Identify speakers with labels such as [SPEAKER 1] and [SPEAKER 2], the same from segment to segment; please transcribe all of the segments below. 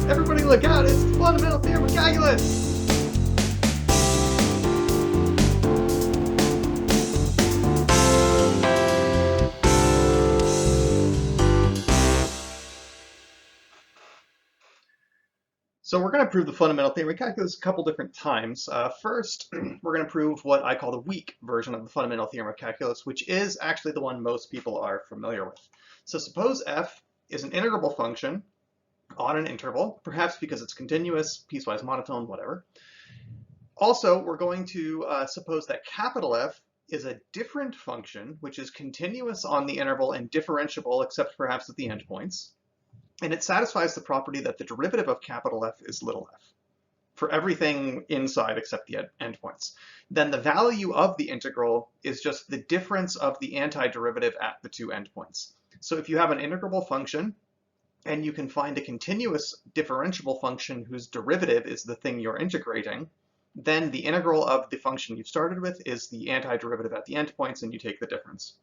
[SPEAKER 1] Everybody look out, it's the fundamental theorem of calculus! So we're going to prove the fundamental theorem of calculus a couple different times. First, we're going to prove what I call the weak version of the fundamental theorem of calculus, which is actually the one most people are familiar with. So suppose f is an integrable function on an interval, perhaps because it's continuous, piecewise monotone, whatever. Also, we're going to suppose that capital F is a different function, which is continuous on the interval and differentiable, except perhaps at the endpoints. And it satisfies the property that the derivative of capital F is little f for everything inside except the endpoints. Then the value of the integral is just the difference of the antiderivative at the two endpoints. So if you have an integrable function and you can find a continuous differentiable function whose derivative is the thing you're integrating, then the integral of the function you've started with is the antiderivative at the endpoints, and you take the difference.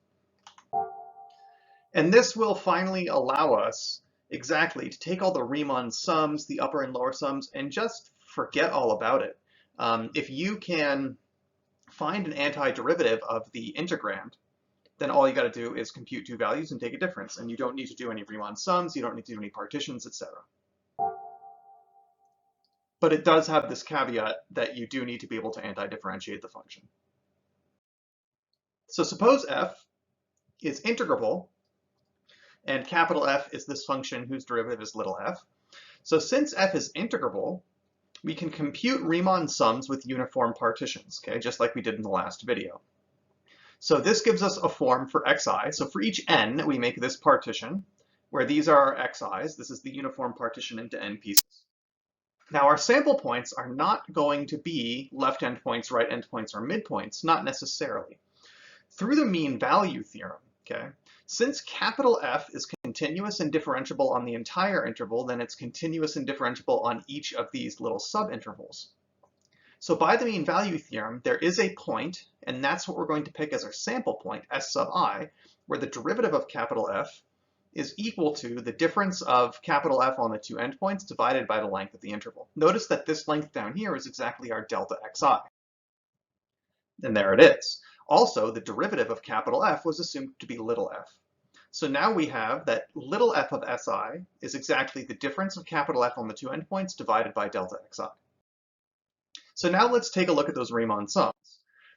[SPEAKER 1] And this will finally allow us exactly to take all the Riemann sums, the upper and lower sums, and just forget all about it. If you can find an antiderivative of the integrand, then all you got to do is compute two values and take a difference. And you don't need to do any Riemann sums, you don't need to do any partitions, etc. But it does have this caveat that you do need to be able to antidifferentiate the function. So suppose f is integrable, and capital F is this function whose derivative is little f. So since f is integrable, we can compute Riemann sums with uniform partitions, okay, just like we did in the last video. So this gives us a form for xi. So for each n, we make this partition, where these are our xi's. This is the uniform partition into n pieces. Now our sample points are not going to be left endpoints, right endpoints, or midpoints, not necessarily. Through the mean value theorem, okay, since capital F is continuous and differentiable on the entire interval, then it's continuous and differentiable on each of these little subintervals. So by the mean value theorem, there is a point, and that's what we're going to pick as our sample point, S sub I, where the derivative of capital F is equal to the difference of capital F on the two endpoints divided by the length of the interval. Notice that this length down here is exactly our delta xi. And there it is. Also, the derivative of capital F was assumed to be little f. So now we have that little f of Si is exactly the difference of capital F on the two endpoints divided by delta xi. So now let's take a look at those Riemann sums.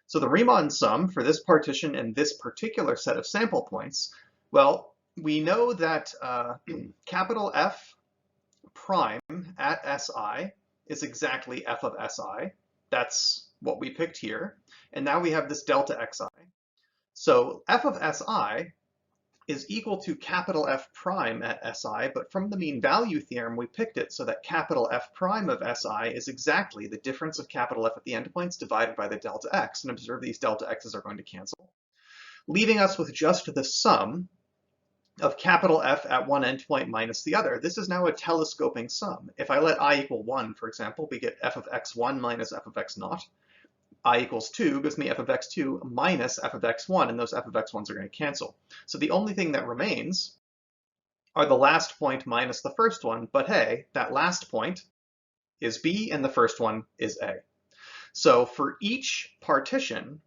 [SPEAKER 1] So the Riemann sum for this partition and this particular set of sample points, well, we know that capital F prime at Si is exactly f of Si. That's what we picked here. And now we have this delta xi. So f of Si is equal to capital F prime at Si, but from the mean value theorem, we picked it so that capital F prime of Si is exactly the difference of capital F at the endpoints divided by the delta x. And observe these delta x's are going to cancel, leaving us with just the sum of capital F at one endpoint minus the other. This is now a telescoping sum. If I let I equal 1, for example, we get f of x1 minus f of x0. I equals 2 gives me f of x2 minus f of x1, and those f of x1s are going to cancel. So the only thing that remains are the last point minus the first one, but hey, that last point is b and the first one is a. So for each partition,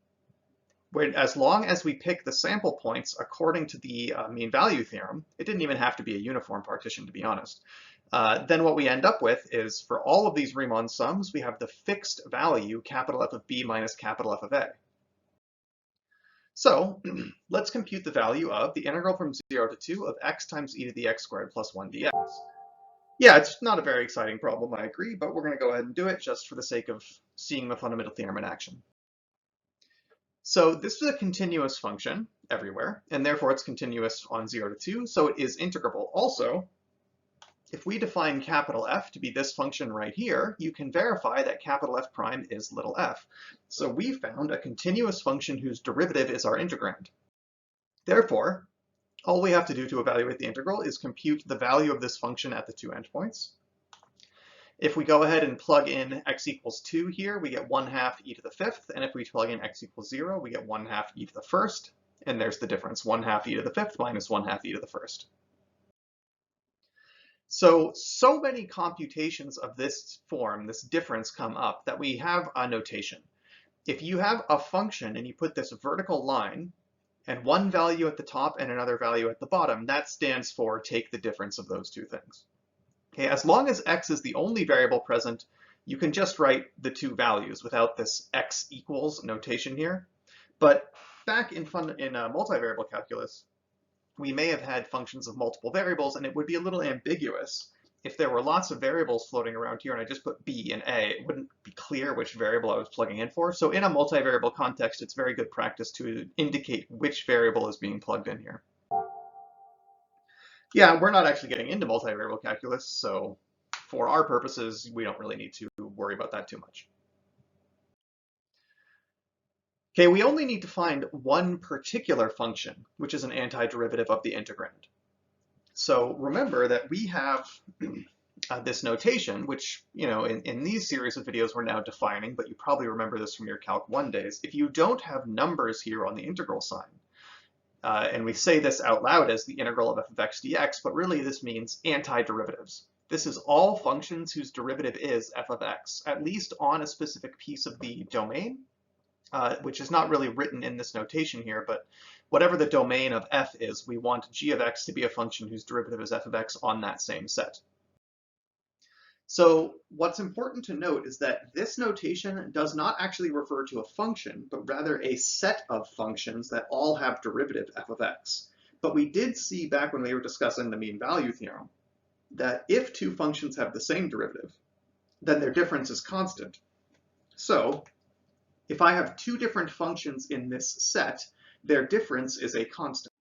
[SPEAKER 1] as long as we pick the sample points according to the mean value theorem, it didn't even have to be a uniform partition, to be honest, then what we end up with is for all of these Riemann sums, we have the fixed value capital F of b minus capital F of a. So let's compute the value of the integral from 0 to 2 of x times e to the x squared plus 1 dx. Yeah, it's not a very exciting problem, I agree, but we're going to go ahead and do it just for the sake of seeing the fundamental theorem in action. So this is a continuous function everywhere, and therefore it's continuous on 0 to 2, so it is integrable. Also, if we define capital F to be this function right here, you can verify that capital F prime is little f. So we found a continuous function whose derivative is our integrand. Therefore, all we have to do to evaluate the integral is compute the value of this function at the two endpoints. If we go ahead and plug in x equals 2 here, we get 1/2 e to the 5th, and if we plug in x equals 0, we get 1/2 e to the 1st, and there's the difference, 1/2 e to the 5th minus 1/2 e to the 1st. So many computations of this form, this difference, come up that we have a notation. If you have a function and you put this vertical line and one value at the top and another value at the bottom, that stands for take the difference of those two things. Okay, as long as x is the only variable present, you can just write the two values without this x equals notation here. But back in multivariable calculus, we may have had functions of multiple variables, and it would be a little ambiguous. If there were lots of variables floating around here and I just put b and a, it wouldn't be clear which variable I was plugging in for. So in a multivariable context, it's very good practice to indicate which variable is being plugged in here. Yeah, we're not actually getting into multivariable calculus, so for our purposes, we don't really need to worry about that too much. Okay, we only need to find one particular function, which is an antiderivative of the integrand. So remember that we have this notation, which, in these series of videos we're now defining, but you probably remember this from your Calc 1 days. If you don't have numbers here on the integral sign, and we say this out loud as the integral of f of x dx, but really this means antiderivatives. This is all functions whose derivative is f of x, at least on a specific piece of the domain, which is not really written in this notation here, but whatever the domain of f is, we want g of x to be a function whose derivative is f of x on that same set. So what's important to note is that this notation does not actually refer to a function, but rather a set of functions that all have derivative f of x. But we did see back when we were discussing the mean value theorem that if two functions have the same derivative, then their difference is constant. So if I have two different functions in this set, their difference is a constant.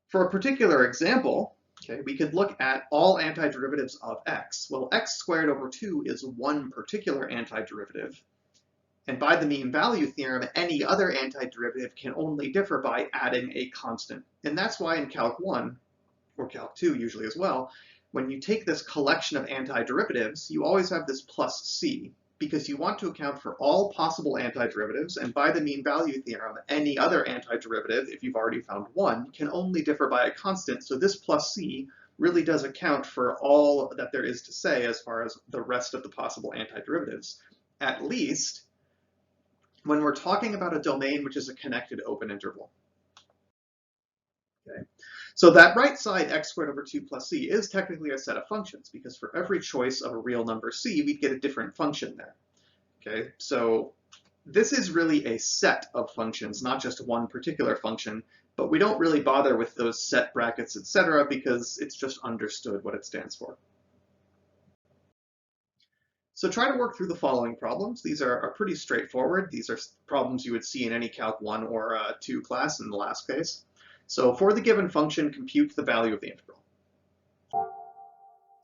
[SPEAKER 1] For a particular example, okay, we could look at all antiderivatives of x. Well, x squared over 2 is one particular antiderivative. And by the mean value theorem, any other antiderivative can only differ by adding a constant. And that's why in Calc 1, or Calc 2 usually as well, when you take this collection of antiderivatives, you always have this plus c, because you want to account for all possible antiderivatives, and by the mean value theorem, any other antiderivative, if you've already found one, can only differ by a constant, so this plus c really does account for all that there is to say as far as the rest of the possible antiderivatives, at least when we're talking about a domain which is a connected open interval. Okay. So that right side, x squared over 2 plus c, is technically a set of functions, because for every choice of a real number c, we'd get a different function there. Okay, so this is really a set of functions, not just one particular function, but we don't really bother with those set brackets, etc., because it's just understood what it stands for. So try to work through the following problems. These are pretty straightforward. These are problems you would see in any Calc 1 or 2 class in the last case. So for the given function, compute the value of the integral.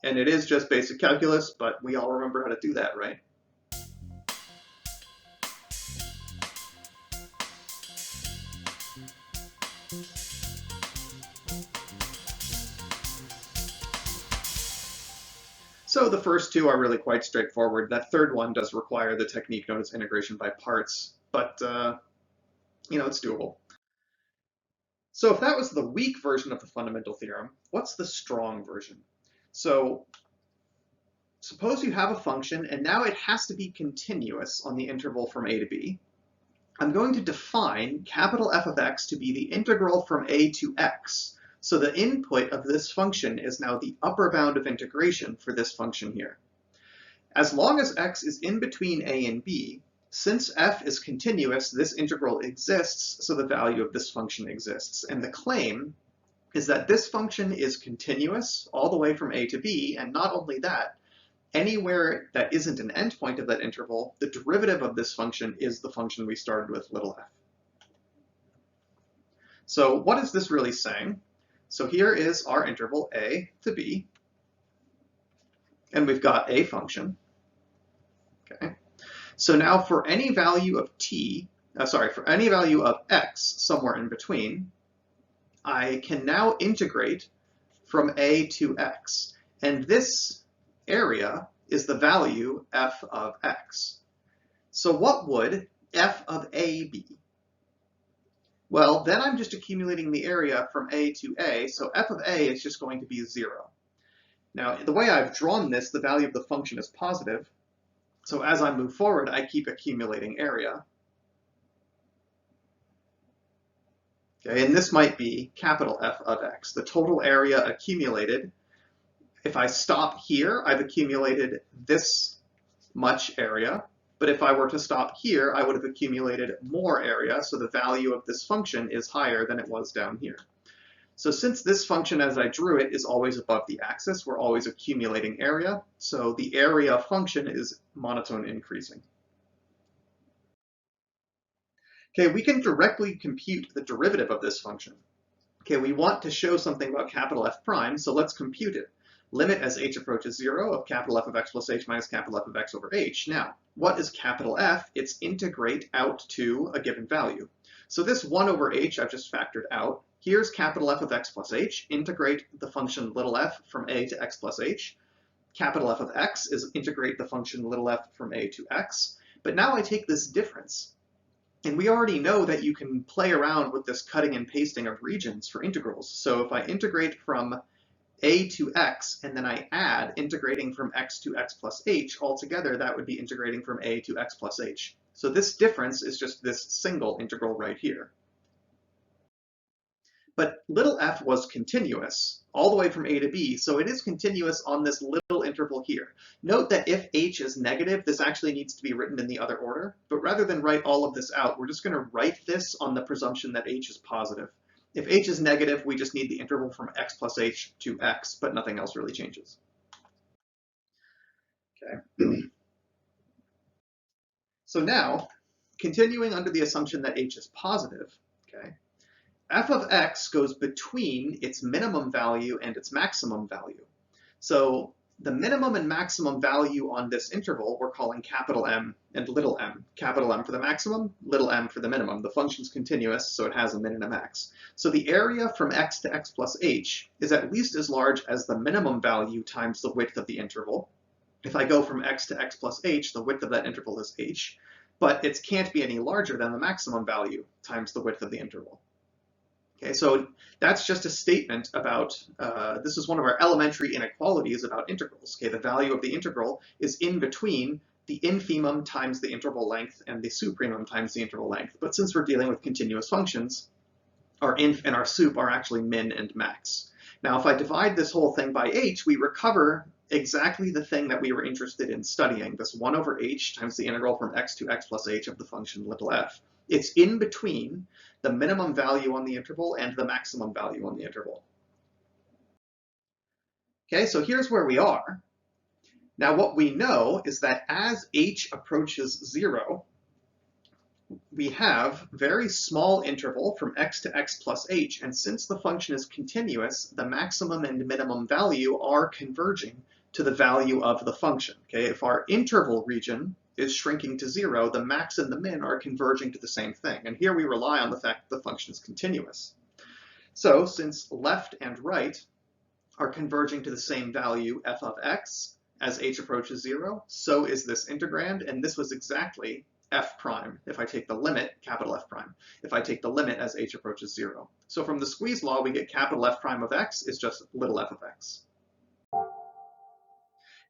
[SPEAKER 1] And it is just basic calculus, but we all remember how to do that, right? So the first two are really quite straightforward. That third one does require the technique known as integration by parts, but it's doable. So if that was the weak version of the fundamental theorem, what's the strong version? So suppose you have a function and now it has to be continuous on the interval from a to b. I'm going to define capital F of x to be the integral from a to x. So the input of this function is now the upper bound of integration for this function here. As long as x is in between a and b, since f is continuous, this integral exists, so the value of this function exists. And the claim is that this function is continuous all the way from a to b, and not only that, anywhere that isn't an endpoint of that interval, the derivative of this function is the function we started with, little f. So what is this really saying? So here is our interval a to b, and we've got a function. Okay. So now for any value of for any value of x somewhere in between, I can now integrate from a to x. And this area is the value f of x. So what would f of a be? Well, then I'm just accumulating the area from A to A, so f of A is just going to be 0. Now, the way I've drawn this, the value of the function is positive, so as I move forward, I keep accumulating area. Okay, and this might be capital F of x, the total area accumulated. If I stop here, I've accumulated this much area, but if I were to stop here, I would have accumulated more area, so the value of this function is higher than it was down here. So since this function, as I drew it, is always above the axis, we're always accumulating area, so the area function is monotone increasing. Okay, we can directly compute the derivative of this function. Okay, we want to show something about capital F prime, so let's compute it. Limit as h approaches 0 of capital F of x plus h minus capital F of x over h. Now, what is capital F? It's integrate out to a given value. So this 1 over h I've just factored out. Here's capital F of x plus h. Integrate the function little f from a to x plus h. Capital F of x is integrate the function little f from a to x. But now I take this difference. And we already know that you can play around with this cutting and pasting of regions for integrals. So if I integrate from a to x, and then I add integrating from x to x plus h, altogether that would be integrating from a to x plus h. So this difference is just this single integral right here. But little f was continuous all the way from a to b, so it is continuous on this little interval here. Note that if h is negative, this actually needs to be written in the other order, but rather than write all of this out, we're just going to write this on the presumption that h is positive. If h is negative, we just need the interval from x plus h to x, but nothing else really changes. Okay. So now, continuing under the assumption that h is positive, okay, f of x goes between its minimum value and its maximum value. So the minimum and maximum value on this interval we're calling capital M and little m. Capital M for the maximum, little m for the minimum. The function's continuous, so it has a min and a max. So the area from x to x plus h is at least as large as the minimum value times the width of the interval. If I go from x to x plus h, the width of that interval is h, but it can't be any larger than the maximum value times the width of the interval. Okay, so that's just a statement about, this is one of our elementary inequalities about integrals. Okay, the value of the integral is in between the infimum times the interval length and the supremum times the interval length. But since we're dealing with continuous functions, our inf and our sup are actually min and max. Now, if I divide this whole thing by h, we recover exactly the thing that we were interested in studying, this 1 over h times the integral from x to x plus h of the function little f. It's in between the minimum value on the interval and the maximum value on the interval. Okay, so here's where we are. Now what we know is that as h approaches 0, we have very small interval from x to x plus h, and since the function is continuous, the maximum and minimum value are converging to the value of the function. Okay, if our interval region is shrinking to 0, the max and the min are converging to the same thing. And here we rely on the fact that the function is continuous. So since left and right are converging to the same value f of x as h approaches 0, so is this integrand, and this was exactly f prime if I take the limit, capital F prime, if I take the limit as h approaches 0. So from the squeeze law, we get capital F prime of x is just little f of x.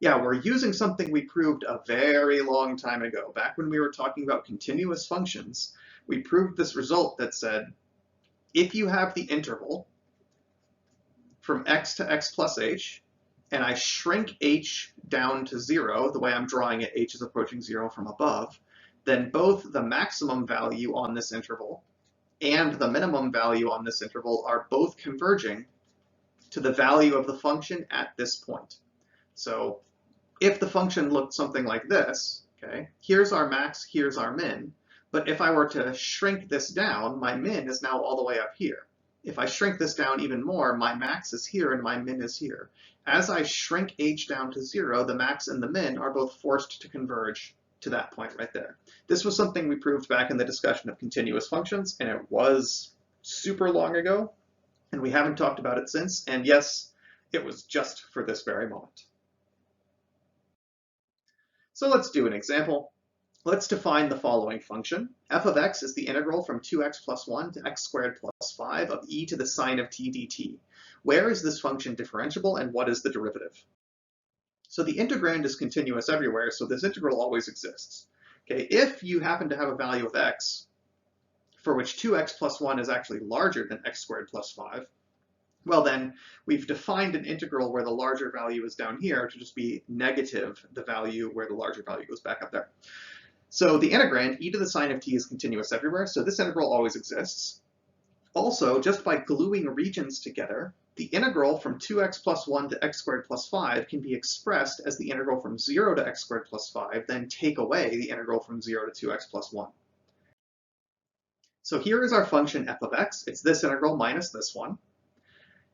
[SPEAKER 1] Yeah, we're using something we proved a very long time ago. Back when we were talking about continuous functions, we proved this result that said, if you have the interval from x to x plus h, and I shrink h down to 0, the way I'm drawing it, h is approaching 0 from above, then both the maximum value on this interval and the minimum value on this interval are both converging to the value of the function at this point. So if the function looked something like this, okay, here's our max, here's our min, but if I were to shrink this down, my min is now all the way up here. If I shrink this down even more, my max is here and my min is here. As I shrink h down to 0, the max and the min are both forced to converge to that point right there. This was something we proved back in the discussion of continuous functions, and it was super long ago, and we haven't talked about it since, and yes, it was just for this very moment. So let's do an example. let's define the following function. F of x is the integral from 2x plus 1 to x squared plus 5 of e to the sine of t dt. Where is this function differentiable and what is the derivative? So the integrand is continuous everywhere, so this integral always exists. Okay, if you happen to have a value of x for which 2x plus 1 is actually larger than x squared plus 5, well then, we've defined an integral where the larger value is down here to just be negative the value where the larger value goes back up there. So the integrand, e to the sine of t, is continuous everywhere, so this integral always exists. Also, just by gluing regions together, the integral from 2x plus 1 to x squared plus 5 can be expressed as the integral from 0 to x squared plus 5, then take away the integral from 0 to 2x plus 1. So here is our function f of x. It's this integral minus this one.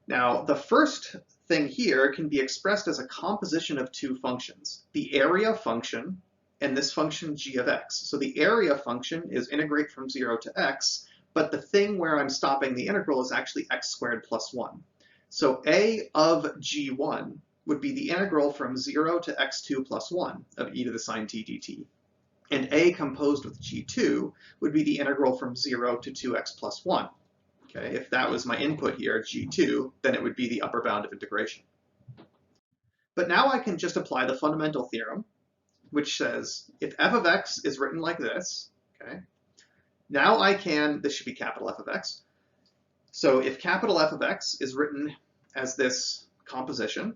[SPEAKER 1] Now, the first thing here can be expressed as a composition of two functions, the area function and this function g of x. So the area function is integrate from 0 to x, but the thing where I'm stopping the integral is actually x squared plus 1. So a of g1 would be the integral from 0 to x2 plus 1 of e to the sine t dt. And a composed with g2 would be the integral from 0 to 2x plus 1. Okay, if that was my input here, g2, then it would be the upper bound of integration. But now I can just apply the fundamental theorem, which says if f of x is written like this, okay, now I can, this should be capital F of x. So if capital F of x is written as this composition,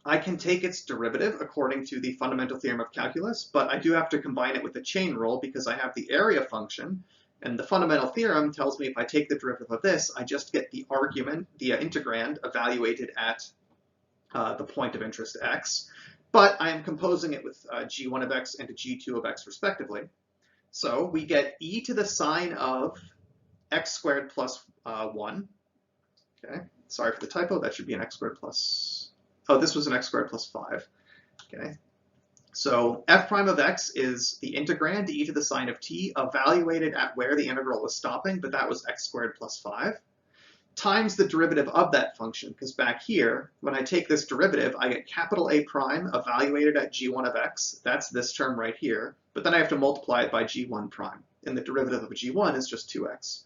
[SPEAKER 1] I can take its derivative according to the fundamental theorem of calculus, but I do have to combine it with the chain rule because I have the area function, and the fundamental theorem tells me if I take the derivative of this, I just get the argument, the integrand, evaluated at the point of interest x, but I am composing it with g1 of x and g2 of x respectively. So we get e to the sine of x squared plus 1. Okay, sorry for the typo, that should be an x squared plus, oh, this was an x squared plus 5. Okay, so f prime of x is the integrand e to the sine of t evaluated at where the integral was stopping, but that was x squared plus 5, times the derivative of that function, because back here, when I take this derivative, I get capital A prime evaluated at g1 of x, that's this term right here, but then I have to multiply it by g1 prime, and the derivative of g1 is just 2x.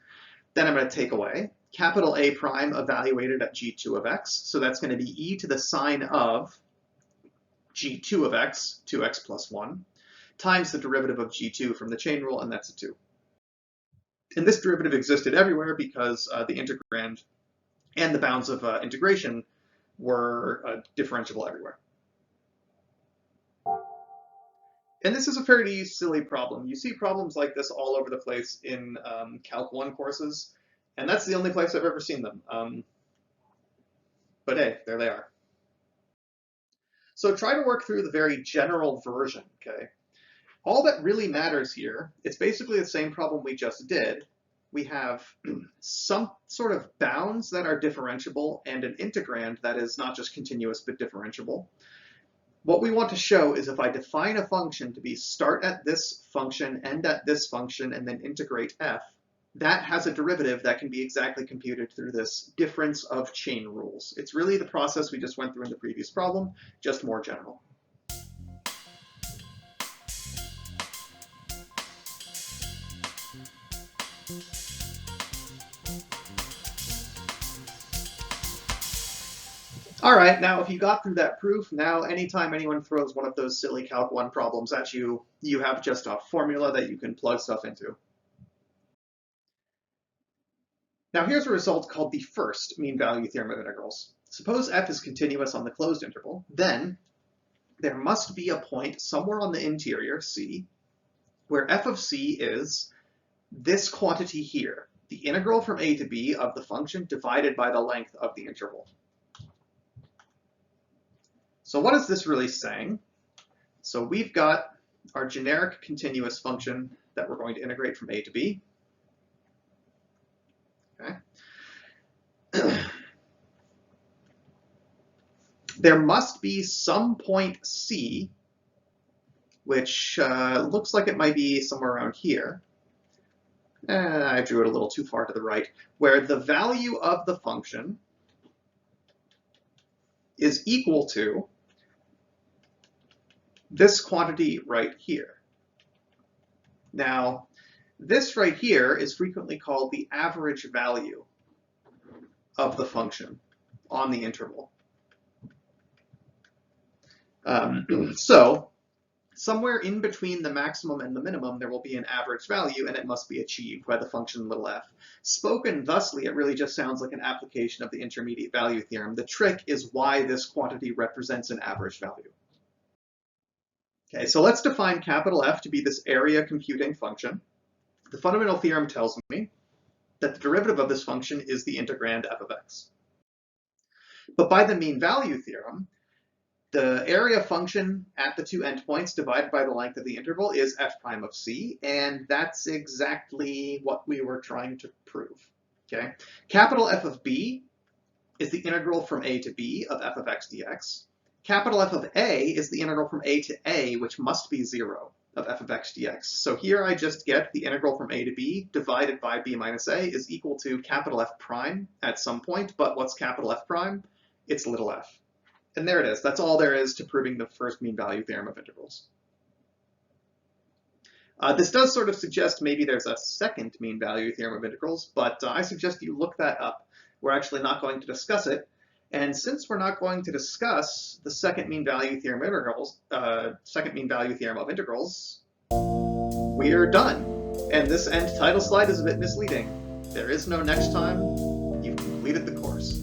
[SPEAKER 1] Then I'm going to take away capital A prime evaluated at g2 of x, so that's going to be e to the sine of g2 of x, 2x plus 1, times the derivative of g2 from the chain rule, and that's a 2. And this derivative existed everywhere because the integrand and the bounds of integration were differentiable everywhere. And this is a fairly silly problem. You see problems like this all over the place in Calc 1 courses, and that's the only place I've ever seen them. But hey, there they are. So try to work through the very general version, okay? All that really matters here, it's basically the same problem we just did. We have some sort of bounds that are differentiable and an integrand that is not just continuous but differentiable. What we want to show is if I define a function to be start at this function, end at this function, and then integrate f, that has a derivative that can be exactly computed through this difference of chain rules. It's really the process we just went through in the previous problem, just more general. All right, now if you got through that proof, now anytime anyone throws one of those silly Calc 1 problems at you, you have just a formula that you can plug stuff into. Now here's a result called the first mean value theorem of integrals. Suppose f is continuous on the closed interval, then there must be a point somewhere on the interior, C, where f of c is this quantity here, the integral from a to b of the function divided by the length of the interval. So what is this really saying? So we've got our generic continuous function that we're going to integrate from a to b. Okay. There must be some point C, which looks like it might be somewhere around here. I drew it a little too far to the right, where the value of the function is equal to this quantity right here. Now, this right here is frequently called the average value of the function on the interval. So somewhere in between the maximum and the minimum, there will be an average value, and it must be achieved by the function little f. Spoken thusly, it really just sounds like an application of the intermediate value theorem. The trick is why this quantity represents an average value. Okay, so let's define capital F to be this area computing function. The fundamental theorem tells me that the derivative of this function is the integrand f of x. But by the mean value theorem, the area function at the two endpoints divided by the length of the interval is f prime of c, and that's exactly what we were trying to prove. Okay, capital F of b is the integral from a to b of f of x dx. Capital F of a is the integral from a to a, which must be 0, of f of x dx. So here I just get the integral from a to b divided by b minus a is equal to capital F prime at some point, but what's capital F prime? It's little f. And there it is. That's all there is to proving the first mean value theorem of integrals. This does sort of suggest maybe there's a second mean value theorem of integrals, but I suggest you look that up. We're actually not going to discuss it. And since we're not going to discuss the second mean value theorem of integrals, we're done. And this end title slide is a bit misleading. There is no next time. You've completed the course.